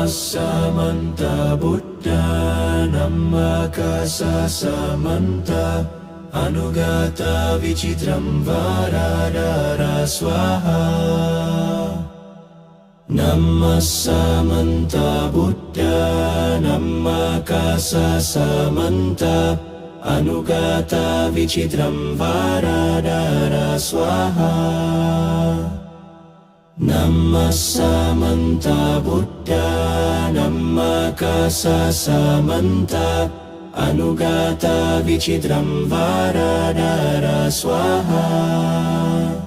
Samanta Buddha Namakasa Samanta Anugata Vichitram Varadara Swaha. Samanta Buddha Namakasa Samanta Anugata Vichitram Varadara Swaha. Samanta Buddha Namakasa Samanta Anugata Vichitram Varadara Swaha.